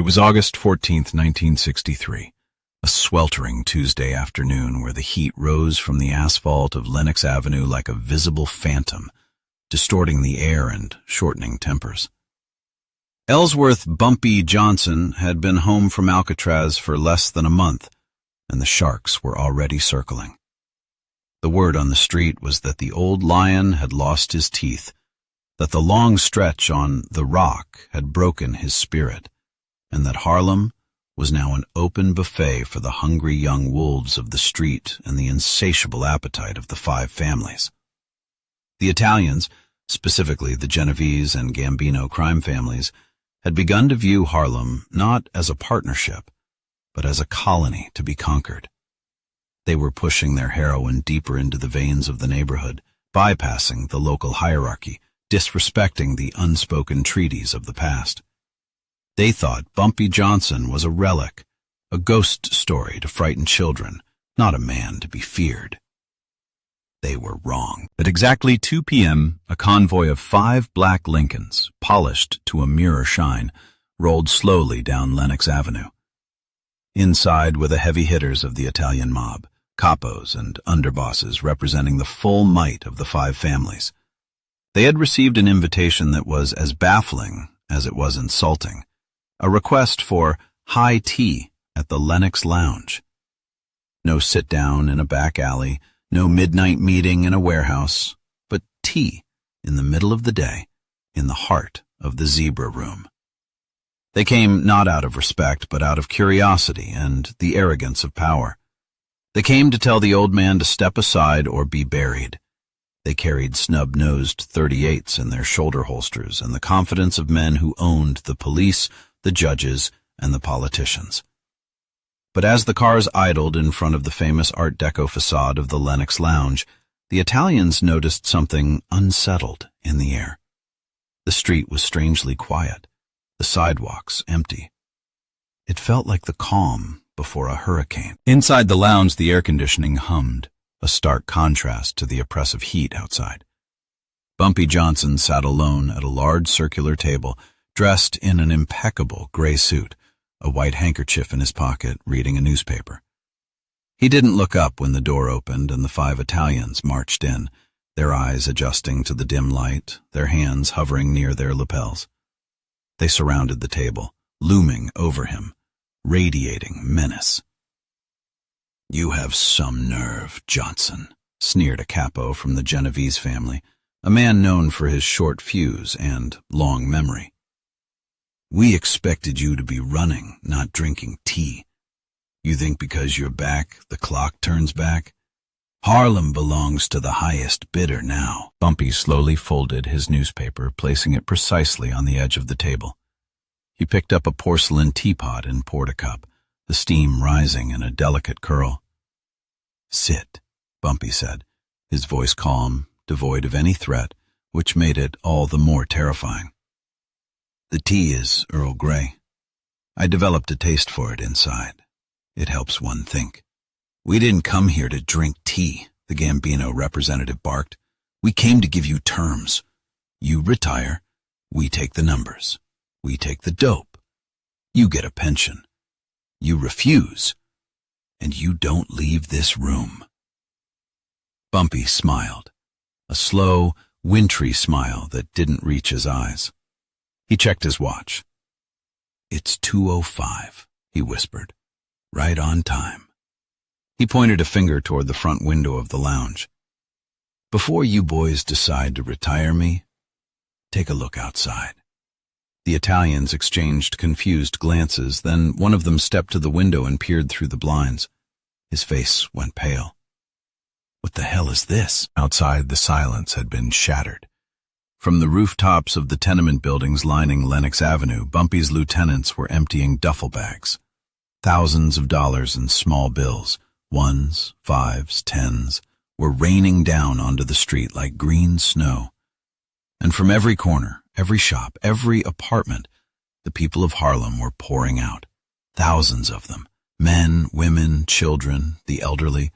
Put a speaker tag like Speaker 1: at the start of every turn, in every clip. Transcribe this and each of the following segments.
Speaker 1: was August 14th, 1963, a sweltering Tuesday afternoon where the heat rose from the asphalt of Lenox Avenue like a visible phantom, distorting the air and shortening tempers. Ellsworth Bumpy Johnson had been home from Alcatraz for less than a month, and the sharks were already circling. The word on the street was that the old lion had lost his teeth, that the long stretch on the Rock had broken his spirit, and that Harlem was now an open buffet for the hungry young wolves of the street and the insatiable appetite of the 5 families. The Italians, specifically the Genovese and Gambino crime families, had begun to view Harlem not as a partnership, but as a colony to be conquered. They were pushing their heroin deeper into the veins of the neighborhood, bypassing the local hierarchy, disrespecting the unspoken treaties of the past. They thought Bumpy Johnson was a relic, a ghost story to frighten children, not a man to be feared. They were wrong. At exactly 2 p.m., a convoy of 5 black Lincolns, polished to a mirror shine, rolled slowly down Lenox Avenue. Inside were the heavy hitters of the Italian mob, capos and underbosses representing the full might of the 5 families. They had received an invitation that was as baffling as it was insulting, a request for high tea at the Lenox Lounge. No sit-down in a back alley, no midnight meeting in a warehouse, but tea in the middle of the day in the heart of the Zebra Room. They came not out of respect, but out of curiosity and the arrogance of power. They came to tell the old man to step aside or be buried. They carried snub-nosed .38s in their shoulder holsters and the confidence of men who owned the police, the judges, and the politicians. But as the cars idled in front of the famous Art Deco facade of the Lenox Lounge, the Italians noticed something unsettled in the air. The street was strangely quiet, the sidewalks empty. It felt like the calm before a hurricane. Inside the lounge, the air conditioning hummed, a stark contrast to the oppressive heat outside. Bumpy Johnson sat alone at a large circular table, dressed in an impeccable gray suit, a white handkerchief in his pocket, reading a newspaper. He didn't look up when the door opened and the 5 Italians marched in, their eyes adjusting to the dim light, their hands hovering near their lapels. They surrounded the table, looming over him, radiating menace. "You have some nerve, Johnson," sneered a capo from the Genovese family, a man known for his short fuse and long memory. "We expected you to be running, not drinking tea. You think because you're back, the clock turns back? Harlem belongs to the highest bidder now." Bumpy slowly folded his newspaper, placing it precisely on the edge of the table. He picked up a porcelain teapot and poured a cup, the steam rising in a delicate curl. "Sit," Bumpy said, his voice calm, devoid of any threat, which made it all the more terrifying. "The tea is Earl Grey. I developed a taste for it inside. It helps one think." "We didn't come here to drink tea," the Gambino representative barked. "We came to give you terms. You retire, we take the numbers. We take the dope. You get a pension. You refuse, and you don't leave this room." Bumpy smiled, a slow, wintry smile that didn't reach his eyes. He checked his watch. "It's 2:05, he whispered. "Right on time." He pointed a finger toward the front window of the lounge. "Before you boys decide to retire me, take a look outside." The Italians exchanged confused glances, then one of them stepped to the window and peered through the blinds. His face went pale. "What the hell is this?" Outside, the silence had been shattered. From the rooftops of the tenement buildings lining Lenox Avenue, Bumpy's lieutenants were emptying duffel bags. Thousands of dollars in small bills, 1s, 5s, 10s, were raining down onto the street like green snow. And from every corner, every shop, every apartment, the people of Harlem were pouring out. Thousands of them, men, women, children, the elderly.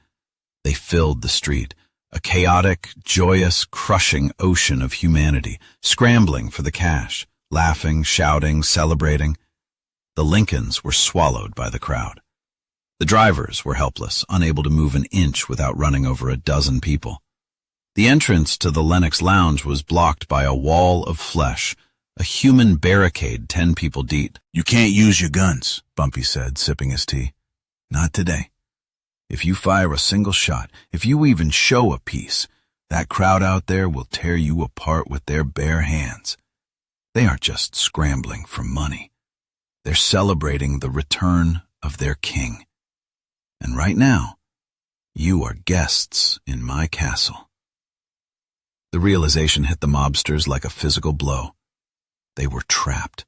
Speaker 1: They filled the street, a chaotic, joyous, crushing ocean of humanity, scrambling for the cash, laughing, shouting, celebrating. The Lincolns were swallowed by the crowd. The drivers were helpless, unable to move an inch without running over a dozen people. The entrance to the Lenox Lounge was blocked by a wall of flesh, a human barricade 10 people deep.
Speaker 2: "You can't use your guns," Bumpy said, sipping his tea. "Not today. If you fire a single shot, if you even show a piece, that crowd out there will tear you apart with their bare hands. They aren't just scrambling for money. They're celebrating the return of their king. And right now, you are guests in my castle." The realization hit the mobsters like a physical blow. They were trapped.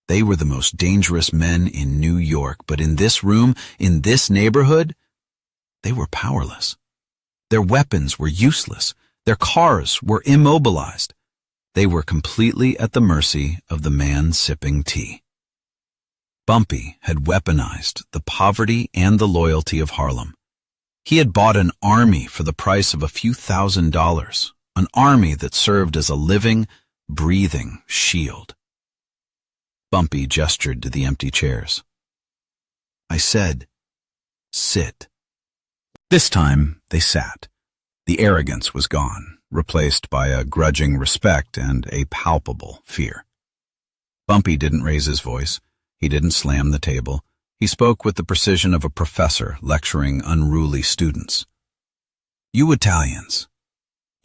Speaker 2: They were the most dangerous men in New York, but in this room, in this neighborhood, they were powerless. Their weapons were useless. Their cars were immobilized. They were completely at the mercy of the man sipping tea. Bumpy had weaponized the poverty and the loyalty of Harlem. He had bought an army for the price of a few $1,000s, an army that served as a living, breathing shield. Bumpy gestured to the empty chairs. "I said, sit." This time, they sat. The arrogance was gone, replaced by a grudging respect and a palpable fear. Bumpy didn't raise his voice. He didn't slam the table. He spoke with the precision of a professor lecturing unruly students. "You Italians,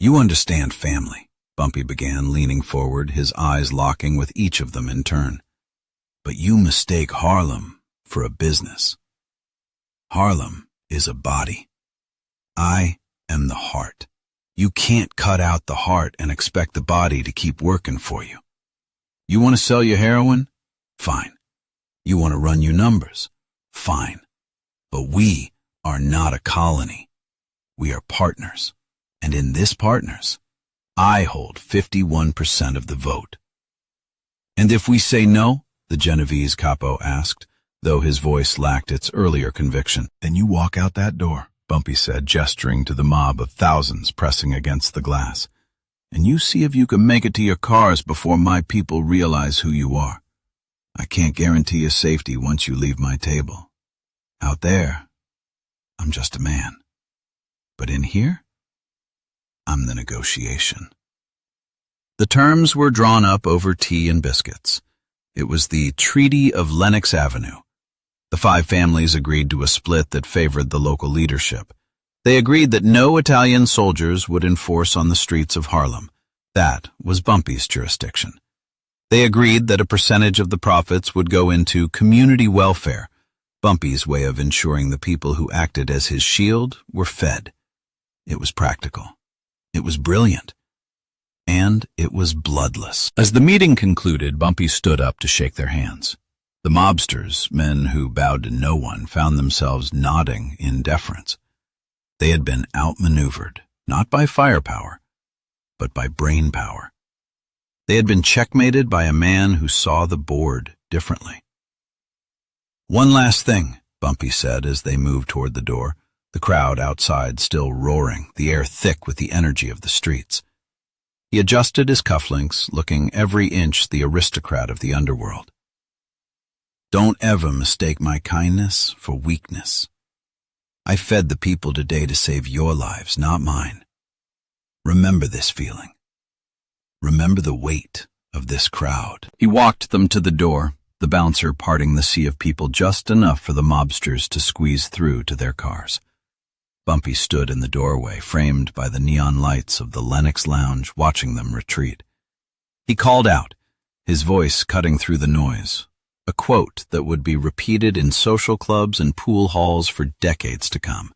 Speaker 2: you understand family," Bumpy began, leaning forward, his eyes locking with each of them in turn. "But you mistake Harlem for a business. Harlem is a body. I am the heart. You can't cut out the heart and expect the body to keep working for you. You want to sell your heroin? Fine. You want to run your numbers? Fine. But we are not a colony. We are partners. And in this partners, I hold 51% of the vote." "And if we say no?" the Genovese capo asked, though his voice lacked its earlier conviction. "Then you walk out that door," Bumpy said, gesturing to the mob of thousands pressing against the glass. "And you see if you can make it to your cars before my people realize who you are. I can't guarantee your safety once you leave my table. Out there, I'm just a man. But in here, I'm the negotiation." The terms were drawn up over tea and biscuits. It was the Treaty of Lenox Avenue. The 5 families agreed to a split that favored the local leadership. They agreed that no Italian soldiers would enforce on the streets of Harlem. That was Bumpy's jurisdiction. They agreed that a percentage of the profits would go into community welfare, Bumpy's way of ensuring the people who acted as his shield were fed. It was practical. It was brilliant. And it was bloodless. As the meeting concluded, Bumpy stood up to shake their hands. The mobsters, men who bowed to no one, found themselves nodding in deference. They had been outmaneuvered, not by firepower, but by brain power. They had been checkmated by a man who saw the board differently. "One last thing," Bumpy said as they moved toward the door, the crowd outside still roaring, the air thick with the energy of the streets. He adjusted his cufflinks, looking every inch the aristocrat of the underworld. "Don't ever mistake my kindness for weakness. I fed the people today to save your lives, not mine. Remember this feeling. Remember the weight of this crowd." He walked them to the door, the bouncer parting the sea of people just enough for the mobsters to squeeze through to their cars. Bumpy stood in the doorway, framed by the neon lights of the Lenox Lounge, watching them retreat. He called out, his voice cutting through the noise, a quote that would be repeated in social clubs and pool halls for decades to come.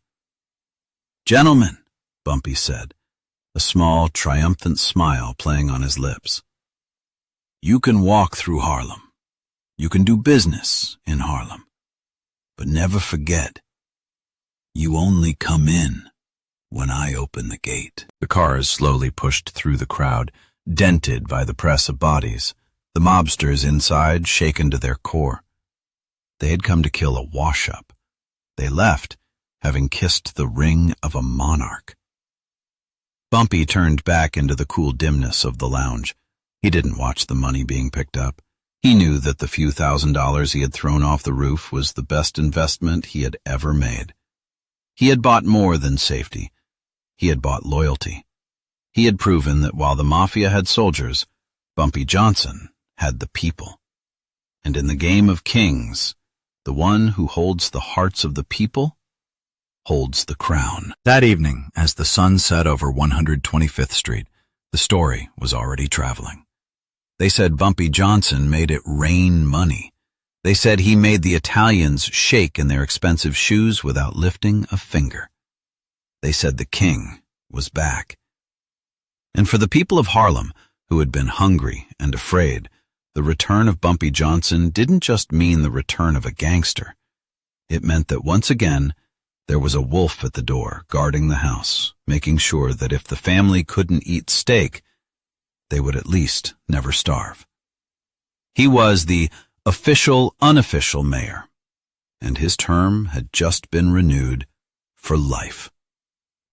Speaker 2: "Gentlemen," Bumpy said, a small, triumphant smile playing on his lips. "You can walk through Harlem. You can do business in Harlem. But never forget, you only come in when I open the gate." The cars slowly pushed through the crowd, dented by the press of bodies, the mobsters inside shaken to their core. They had come to kill a wash-up. They left, having kissed the ring of a monarch. Bumpy turned back into the cool dimness of the lounge. He didn't watch the money being picked up.
Speaker 1: He knew that the few $1,000s he had thrown off the roof was the best investment he had ever made. He had bought more than safety. He had bought loyalty. He had proven that while the Mafia had soldiers, Bumpy Johnson had the people. And in the game of kings, the one who holds the hearts of the people holds the crown. That evening, as the sun set over 125th Street, the story was already traveling. They said Bumpy Johnson made it rain money. They said he made the Italians shake in their expensive shoes without lifting a finger. They said the king was back. And for the people of Harlem, who had been hungry and afraid, the return of Bumpy Johnson didn't just mean the return of a gangster. It meant that once again, there was a wolf at the door guarding the house, making sure that if the family couldn't eat steak, they would at least never starve. He was the official, unofficial mayor, and his term had just been renewed for life.